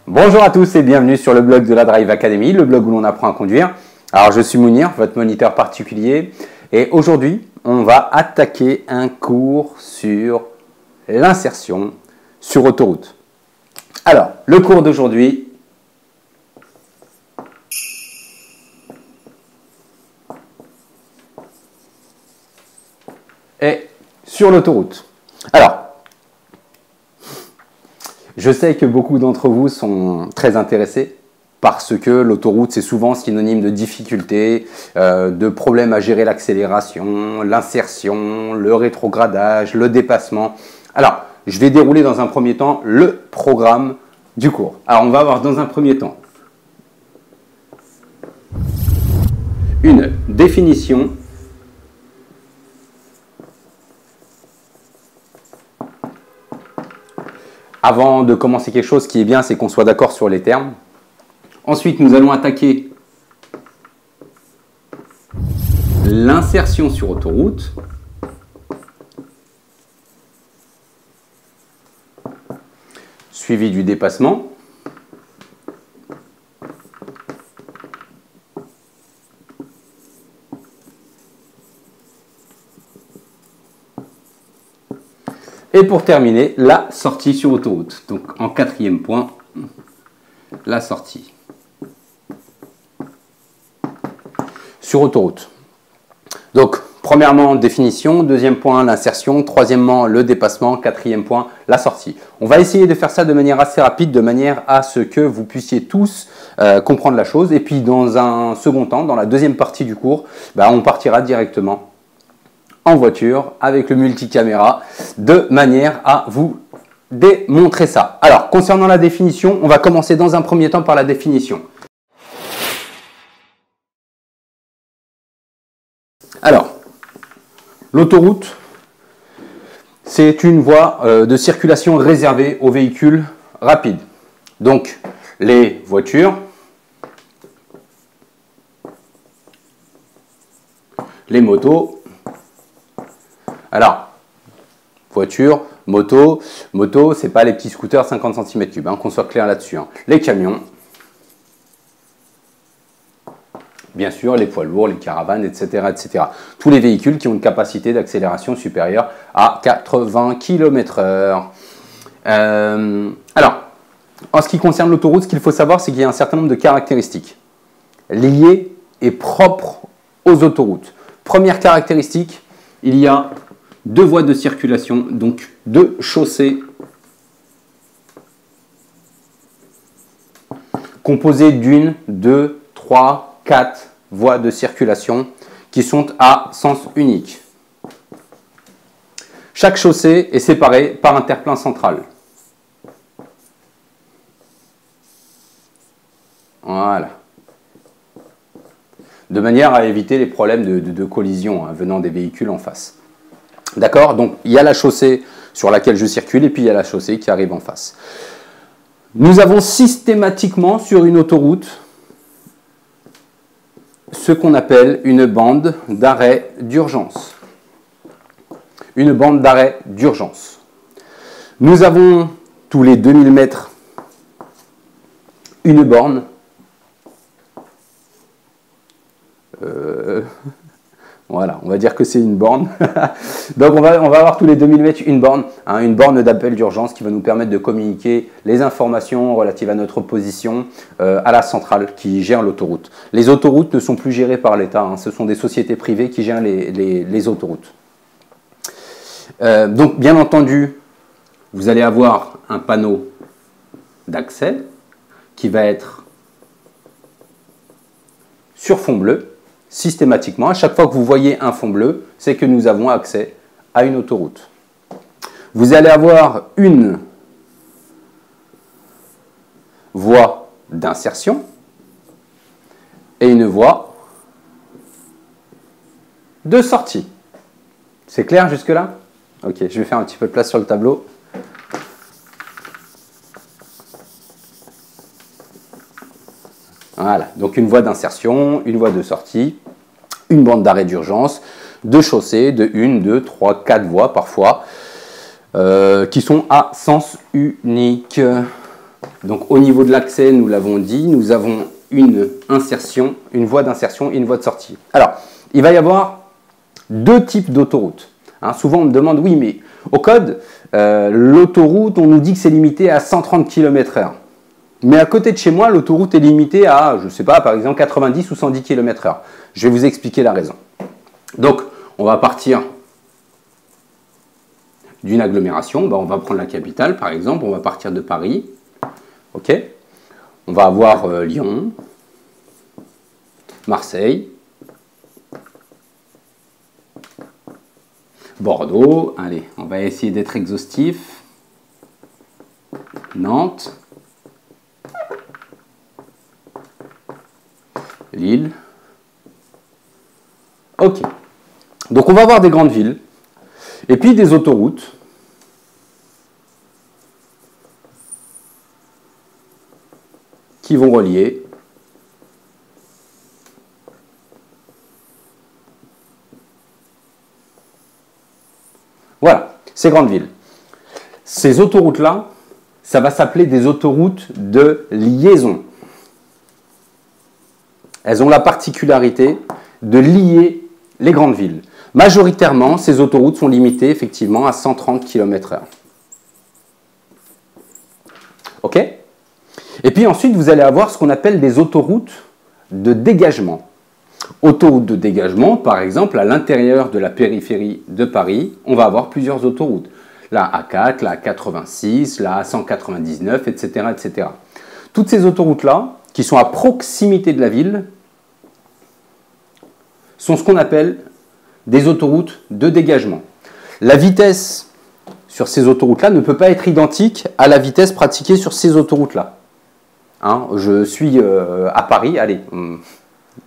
Bonjour à tous et bienvenue sur le blog de la Drive Academy, le blog où l'on apprend à conduire. Alors je suis Mounir, votre moniteur particulier, et aujourd'hui on va attaquer un cours sur l'insertion sur autoroute. Alors, le cours d'aujourd'hui est sur l'autoroute. Alors, je sais que beaucoup d'entre vous sont très intéressés parce que l'autoroute, c'est souvent synonyme de difficultés, de problèmes à gérer l'accélération, l'insertion, le rétrogradage, le dépassement. Alors, je vais dérouler dans un premier temps le programme du cours. Alors, on va avoir dans un premier temps une définition Avant de commencer quelque chose, ce qui est bien, c'est qu'on soit d'accord sur les termes. Ensuite, nous allons attaquer l'insertion sur autoroute. Suivi du dépassement. Et pour terminer, la sortie sur autoroute. Donc en quatrième point, la sortie sur autoroute. Donc premièrement, définition. Deuxième point, l'insertion. Troisièmement, le dépassement. Quatrième point, la sortie. On va essayer de faire ça de manière assez rapide, de manière à ce que vous puissiez tous comprendre la chose. Et puis dans un second temps, dans la deuxième partie du cours, on partira directement en voiture avec le multicaméra de manière à vous démontrer ça. Alors, concernant la définition, on va commencer dans un premier temps par la définition. Alors, l'autoroute, c'est une voie de circulation réservée aux véhicules rapides. Donc, les voitures, les motos. Alors, voiture, moto, c'est pas les petits scooters 50 cm3, qu'on soit clair là-dessus. Les camions, bien sûr, les poids lourds, les caravanes, etc., etc. Tous les véhicules qui ont une capacité d'accélération supérieure à 80 km/h. Alors, en ce qui concerne l'autoroute, ce qu'il faut savoir, c'est qu'il y a un certain nombre de caractéristiques liées et propres aux autoroutes. Première caractéristique, il y a deux voies de circulation, donc deux chaussées composées d'une, deux, trois, quatre voies de circulation qui sont à sens unique. Chaque chaussée est séparée par un terre-plein central. Voilà. De manière à éviter les problèmes de collision venant des véhicules en face. D'accord? Donc, il y a la chaussée sur laquelle je circule et puis il y a la chaussée qui arrive en face. Nous avons systématiquement sur une autoroute ce qu'on appelle une bande d'arrêt d'urgence. Une bande d'arrêt d'urgence. Nous avons tous les 2000 mètres une borne. Voilà, on va dire que c'est une borne. Donc on va avoir tous les 2000 mètres une borne d'appel d'urgence qui va nous permettre de communiquer les informations relatives à notre position à la centrale qui gère l'autoroute. Les autoroutes ne sont plus gérées par l'État, ce sont des sociétés privées qui gèrent les autoroutes. Donc bien entendu, vous allez avoir un panneau d'accès qui va être sur fond bleu. Systématiquement, à chaque fois que vous voyez un fond bleu, c'est que nous avons accès à une autoroute. Vous allez avoir une voie d'insertion et une voie de sortie. C'est clair jusque-là? Ok, je vais faire un petit peu de place sur le tableau. Voilà, donc une voie d'insertion, une voie de sortie, une bande d'arrêt d'urgence, deux chaussées de 1, 2, 3, 4 voies parfois, qui sont à sens unique. Donc au niveau de l'accès, nous l'avons dit, nous avons une insertion, une voie d'insertion et une voie de sortie. Alors, il va y avoir deux types d'autoroutes. Hein, souvent on me demande, oui mais au code, l'autoroute, on nous dit que c'est limité à 130 km/h. Mais à côté de chez moi, l'autoroute est limitée à, je ne sais pas, par exemple 90 ou 110 km/h. Je vais vous expliquer la raison. Donc, on va partir d'une agglomération. Ben, on va prendre la capitale, par exemple. On va partir de Paris. OK ? On va avoir Lyon, Marseille, Bordeaux. Allez, on va essayer d'être exhaustif. Nantes. Lille. Ok. Donc on va avoir des grandes villes et puis des autoroutes qui vont relier voilà, ces grandes villes. Ces autoroutes-là, ça va s'appeler des autoroutes de liaison. Elles ont la particularité de lier les grandes villes. Majoritairement, ces autoroutes sont limitées effectivement à 130 km/h. OK ? Et puis ensuite, vous allez avoir ce qu'on appelle des autoroutes de dégagement. Autoroute de dégagement, par exemple, à l'intérieur de la périphérie de Paris, on va avoir plusieurs autoroutes. La A4, la A86, la A199, etc., etc. Toutes ces autoroutes-là, qui sont à proximité de la ville, sont ce qu'on appelle des autoroutes de dégagement. La vitesse sur ces autoroutes-là ne peut pas être identique à la vitesse pratiquée sur ces autoroutes-là. Hein, je suis à Paris, allez,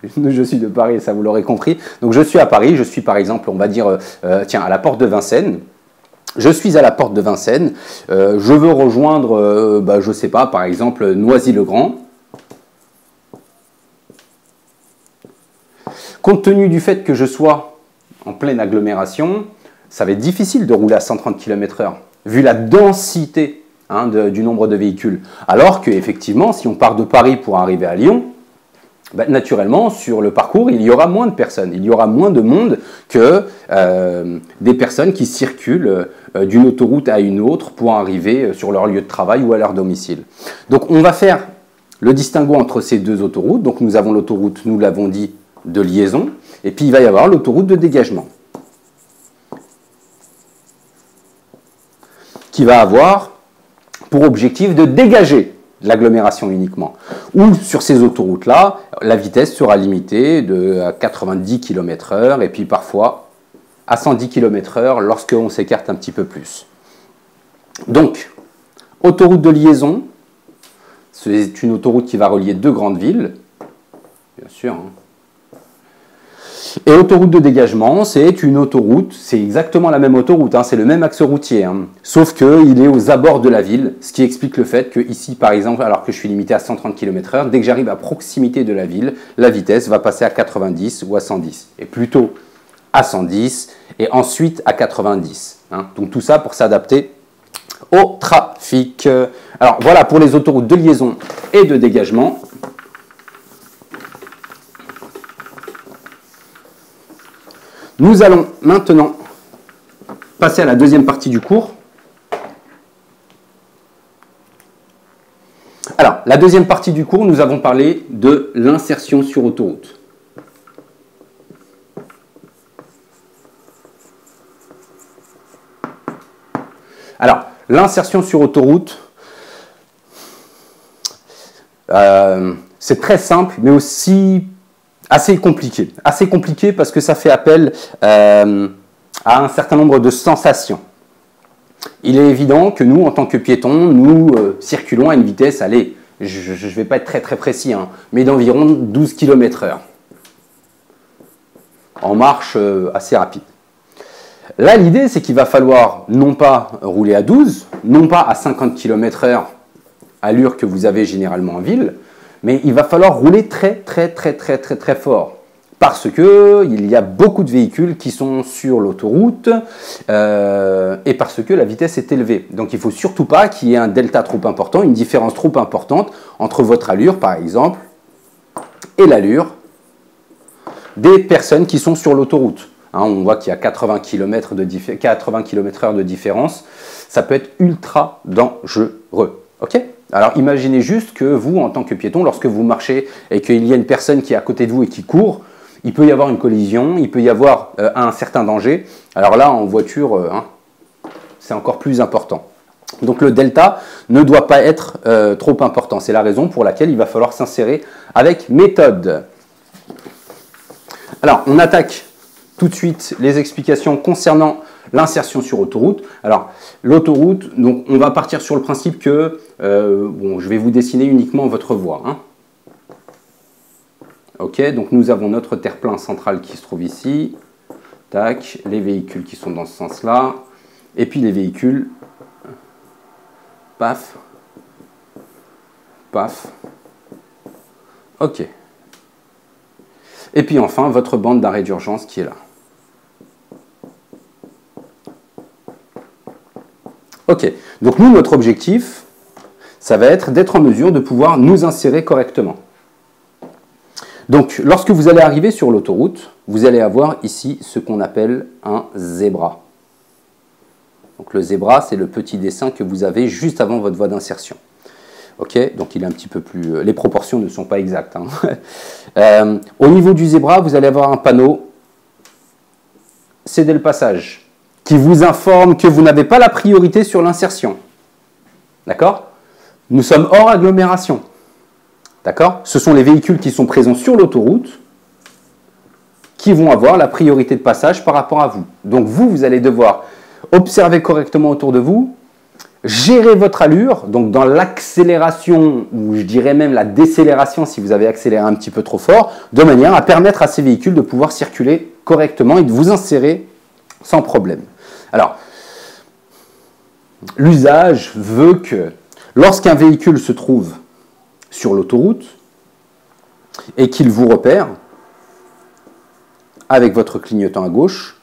je suis de Paris, ça vous l'aurez compris. Donc je suis à Paris, je suis par exemple, on va dire, tiens, à la porte de Vincennes. Je suis à la porte de Vincennes, je veux rejoindre, je ne sais pas, par exemple, Noisy-le-Grand. Compte tenu du fait que je sois en pleine agglomération, ça va être difficile de rouler à 130 km/h, vu la densité du nombre de véhicules. Alors qu'effectivement, si on part de Paris pour arriver à Lyon, naturellement, sur le parcours, il y aura moins de personnes, il y aura moins de monde que des personnes qui circulent d'une autoroute à une autre pour arriver sur leur lieu de travail ou à leur domicile. Donc on va faire le distinguo entre ces deux autoroutes. Donc nous avons l'autoroute, nous l'avons dit, de liaison, et puis il va y avoir l'autoroute de dégagement, qui va avoir pour objectif de dégager l'agglomération uniquement. Ou sur ces autoroutes-là, la vitesse sera limitée à 90 km/h et puis parfois à 110 km/h lorsqu'on s'écarte un petit peu plus. Donc, autoroute de liaison, c'est une autoroute qui va relier deux grandes villes, bien sûr. Et autoroute de dégagement, c'est une autoroute, c'est exactement la même autoroute, c'est le même axe routier, sauf qu'il est aux abords de la ville, ce qui explique le fait que ici, par exemple, alors que je suis limité à 130 km/h, dès que j'arrive à proximité de la ville, la vitesse va passer à 90 ou à 110, et plutôt à 110, et ensuite à 90. Donc tout ça pour s'adapter au trafic. Alors voilà pour les autoroutes de liaison et de dégagement. Nous allons maintenant passer à la deuxième partie du cours. Alors, la deuxième partie du cours, nous avons parlé de l'insertion sur autoroute. Alors, l'insertion sur autoroute, c'est très simple, mais aussi assez compliqué. Assez compliqué parce que ça fait appel à un certain nombre de sensations. Il est évident que nous, en tant que piétons, nous circulons à une vitesse, allez, je ne vais pas être très précis, mais d'environ 12 km/h. En marche assez rapide. Là, l'idée, c'est qu'il va falloir non pas rouler à 12, non pas à 50 km/h, allure que vous avez généralement en ville, mais il va falloir rouler très fort. Parce qu'il y a beaucoup de véhicules qui sont sur l'autoroute et parce que la vitesse est élevée. Donc il ne faut surtout pas qu'il y ait un delta trop important, une différence trop importante entre votre allure, par exemple, et l'allure des personnes qui sont sur l'autoroute. Hein, on voit qu'il y a 80 km/h de différence. Ça peut être ultra dangereux. Okay ? Alors imaginez juste que vous, en tant que piéton, lorsque vous marchez et qu'il y a une personne qui est à côté de vous et qui court, il peut y avoir une collision, il peut y avoir un certain danger. Alors là, en voiture, c'est encore plus important. Donc le delta ne doit pas être trop important. C'est la raison pour laquelle il va falloir s'insérer avec méthode. Alors, on attaque tout de suite les explications concernant l'insertion sur autoroute. Alors, l'autoroute, donc on va partir sur le principe que, je vais vous dessiner uniquement votre voie. Hein. Ok, donc nous avons notre terre-plein central qui se trouve ici. Tac, les véhicules qui sont dans ce sens-là. Et puis les véhicules, paf, paf. Ok. Et puis enfin, votre bande d'arrêt d'urgence qui est là. Ok, donc nous, notre objectif, ça va être d'être en mesure de pouvoir nous insérer correctement. Donc, lorsque vous allez arriver sur l'autoroute, vous allez avoir ici ce qu'on appelle un zébra. Donc le zébra, c'est le petit dessin que vous avez juste avant votre voie d'insertion. Ok, donc il est un petit peu plus... Les proportions ne sont pas exactes. Hein. Au niveau du zébra, vous allez avoir un panneau « Cédez le passage » qui vous informe que vous n'avez pas la priorité sur l'insertion. D'accord? Nous sommes hors agglomération. D'accord? Ce sont les véhicules qui sont présents sur l'autoroute qui vont avoir la priorité de passage par rapport à vous. Donc vous allez devoir observer correctement autour de vous, gérer votre allure, donc dans l'accélération, ou je dirais même la décélération si vous avez accéléré un petit peu trop fort, de manière à permettre à ces véhicules de pouvoir circuler correctement et de vous insérer sans problème. Alors, l'usage veut que lorsqu'un véhicule se trouve sur l'autoroute et qu'il vous repère avec votre clignotant à gauche,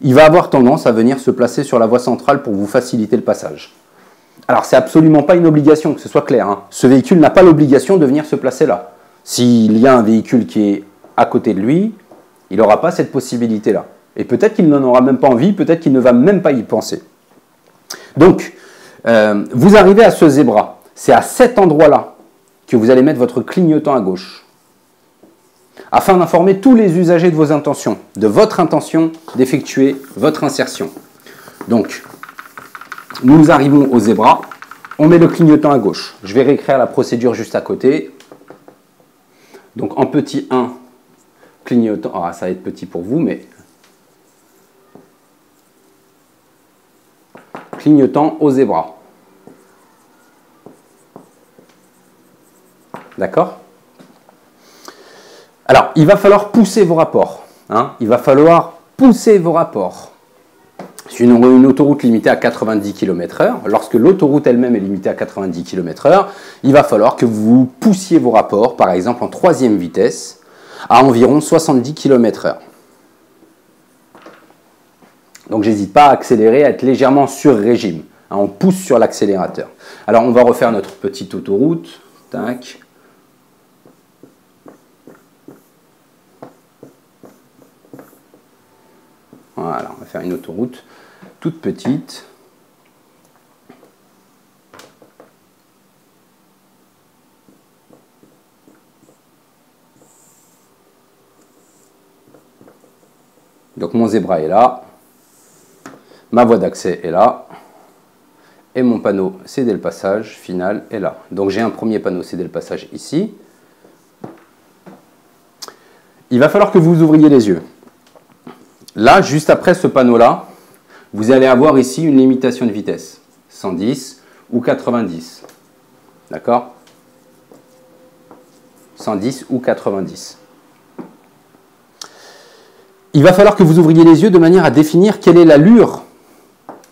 il va avoir tendance à venir se placer sur la voie centrale pour vous faciliter le passage. Alors, c'est absolument pas une obligation, que ce soit clair. Hein. Ce véhicule n'a pas l'obligation de venir se placer là. S'il y a un véhicule qui est à côté de lui, il n'aura pas cette possibilité-là. Et peut-être qu'il n'en aura même pas envie, peut-être qu'il ne va même pas y penser. Donc, vous arrivez à ce zébra. C'est à cet endroit-là que vous allez mettre votre clignotant à gauche, afin d'informer tous les usagers de vos intentions, de votre intention d'effectuer votre insertion. Donc, nous arrivons au zébra, on met le clignotant à gauche. Je vais réécrire la procédure juste à côté. Donc, en petit 1, clignotant, ça va être petit pour vous, mais clignotant au zébra. D'accord? Alors, il va falloir pousser vos rapports. Hein, il va falloir pousser vos rapports. Sur une autoroute limitée à 90 km/h, lorsque l'autoroute elle-même est limitée à 90 km/h, il va falloir que vous poussiez vos rapports, par exemple en troisième vitesse, à environ 70 km/h. Donc, j'hésite pas à accélérer, à être légèrement sur régime. Hein, on pousse sur l'accélérateur. Alors, on va refaire notre petite autoroute. Tac. Voilà, on va faire une autoroute toute petite. Donc mon zébra est là, ma voie d'accès est là, et mon panneau céder le passage final est là. Donc j'ai un premier panneau céder le passage ici. Il va falloir que vous ouvriez les yeux. Là, juste après ce panneau-là, vous allez avoir ici une limitation de vitesse, 110 ou 90. D'accord? 110 ou 90. Il va falloir que vous ouvriez les yeux de manière à définir quelle est l'allure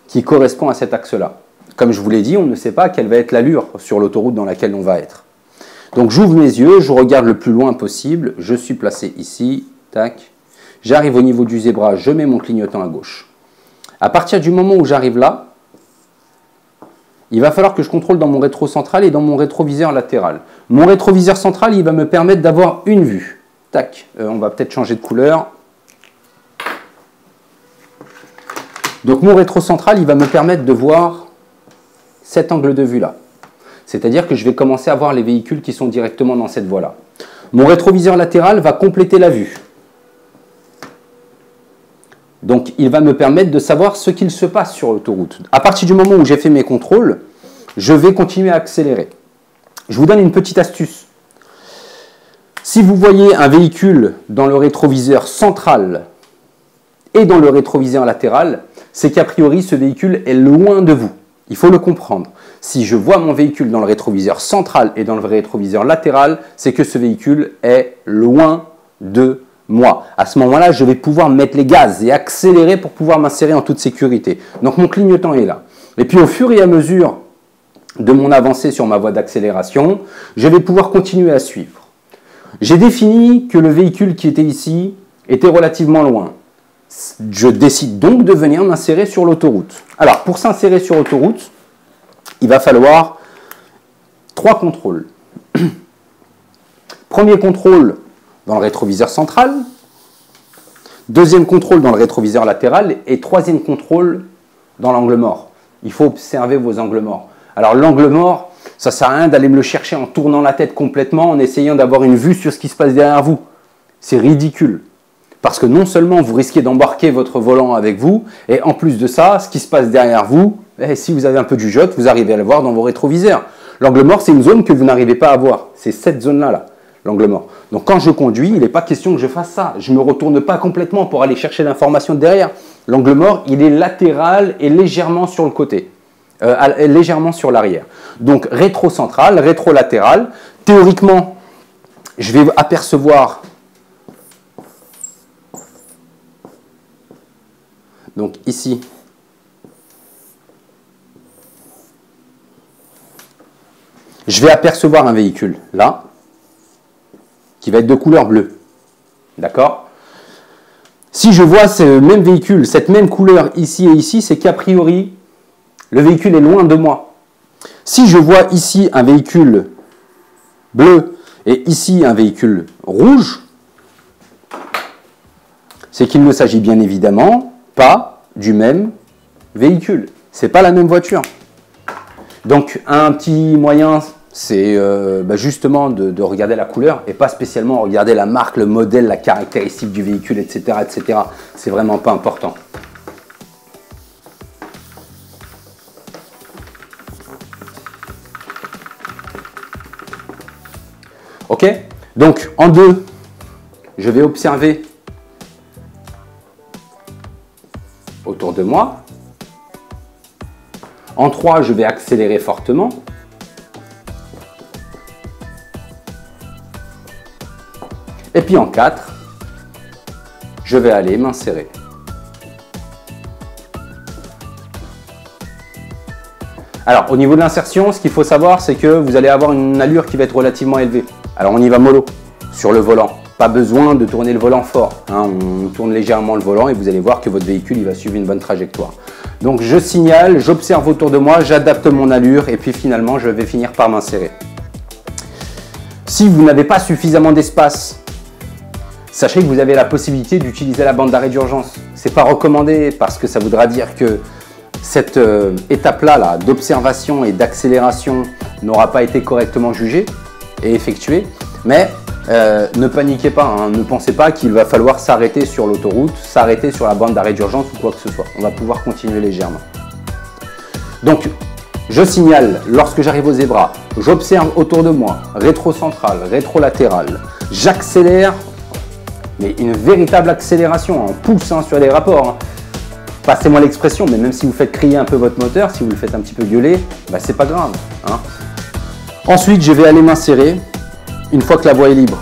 qui correspond à cet axe-là. Comme je vous l'ai dit, on ne sait pas quelle va être l'allure sur l'autoroute dans laquelle on va être. Donc j'ouvre mes yeux, je regarde le plus loin possible, je suis placé ici, tac. J'arrive au niveau du zébra, je mets mon clignotant à gauche. À partir du moment où j'arrive là, il va falloir que je contrôle dans mon rétro central et dans mon rétroviseur latéral. Mon rétroviseur central, il va me permettre d'avoir une vue. Tac, on va peut-être changer de couleur. Donc mon rétro central, il va me permettre de voir cet angle de vue là. C'est-à-dire que je vais commencer à voir les véhicules qui sont directement dans cette voie-là. Mon rétroviseur latéral va compléter la vue. Donc il va me permettre de savoir ce qu'il se passe sur l'autoroute. À partir du moment où j'ai fait mes contrôles, je vais continuer à accélérer. Je vous donne une petite astuce. Si vous voyez un véhicule dans le rétroviseur central et dans le rétroviseur latéral, c'est qu'a priori ce véhicule est loin de vous. Il faut le comprendre. Si je vois mon véhicule dans le rétroviseur central et dans le rétroviseur latéral, c'est que ce véhicule est loin de moi. À ce moment-là, je vais pouvoir mettre les gaz et accélérer pour pouvoir m'insérer en toute sécurité. Donc mon clignotant est là. Et puis au fur et à mesure de mon avancée sur ma voie d'accélération, je vais pouvoir continuer à suivre. J'ai défini que le véhicule qui était ici était relativement loin. Je décide donc de venir m'insérer sur l'autoroute. Alors, pour s'insérer sur l'autoroute, il va falloir 3 contrôles. Premier contrôle dans le rétroviseur central, deuxième contrôle dans le rétroviseur latéral et troisième contrôle dans l'angle mort. Il faut observer vos angles morts. Alors l'angle mort, ça ne sert à rien d'aller me le chercher en tournant la tête complètement, en essayant d'avoir une vue sur ce qui se passe derrière vous. C'est ridicule. Parce que non seulement vous risquez d'embarquer votre volant avec vous, et en plus de ça, ce qui se passe derrière vous, si vous avez un peu du jugeote, vous arrivez à le voir dans vos rétroviseurs. L'angle mort, c'est une zone que vous n'arrivez pas à voir. C'est cette zone-là, l'angle mort. Donc quand je conduis, il n'est pas question que je fasse ça. Je ne me retourne pas complètement pour aller chercher l'information derrière. L'angle mort, il est latéral et légèrement sur le côté. Légèrement sur l'arrière. Donc rétro-central, rétro-latéral. Théoriquement, je vais apercevoir... Donc ici, je vais apercevoir un véhicule, là, qui va être de couleur bleue. D'accord? Si je vois ce même véhicule, cette même couleur ici et ici, c'est qu'a priori, le véhicule est loin de moi. Si je vois ici un véhicule bleu et ici un véhicule rouge, c'est qu'il ne s'agit bien évidemment pas du même véhicule. C'est pas la même voiture. Donc un petit moyen, c'est justement de regarder la couleur et pas spécialement regarder la marque, le modèle, la caractéristique du véhicule, etc. etc. C'est vraiment pas important. Ok? Donc en 2, je vais observer autour de moi. En 3, je vais accélérer fortement. Et puis en 4, je vais aller m'insérer. Alors, au niveau de l'insertion, ce qu'il faut savoir, c'est que vous allez avoir une allure qui va être relativement élevée. Alors, on y va mollo sur le volant. Pas besoin de tourner le volant fort. On tourne légèrement le volant et vous allez voir que votre véhicule il va suivre une bonne trajectoire. Donc, je signale, j'observe autour de moi, j'adapte mon allure et puis finalement, je vais finir par m'insérer. Si vous n'avez pas suffisamment d'espace, sachez que vous avez la possibilité d'utiliser la bande d'arrêt d'urgence. Ce n'est pas recommandé parce que ça voudra dire que cette étape-là d'observation et d'accélération n'aura pas été correctement jugée et effectuée. Mais ne paniquez pas, ne pensez pas qu'il va falloir s'arrêter sur l'autoroute, s'arrêter sur la bande d'arrêt d'urgence ou quoi que ce soit. On va pouvoir continuer légèrement. Donc, je signale lorsque j'arrive au zébra, j'observe autour de moi, rétro-central, rétro-latéral, j'accélère, mais une véritable accélération, on pousse sur les rapports. Passez-moi l'expression, mais même si vous faites crier un peu votre moteur, si vous le faites un petit peu gueuler, c'est pas grave. Ensuite, je vais aller m'insérer une fois que la voie est libre,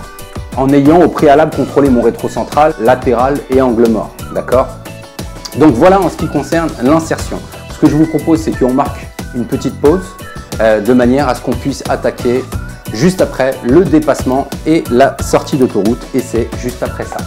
en ayant au préalable contrôlé mon rétro-central, latéral et angle mort. D'accord? Donc voilà en ce qui concerne l'insertion. Ce que je vous propose, c'est qu'on marque une petite pause de manière à ce qu'on puisse attaquer juste après le dépassement et la sortie d'autoroute. Et c'est juste après ça.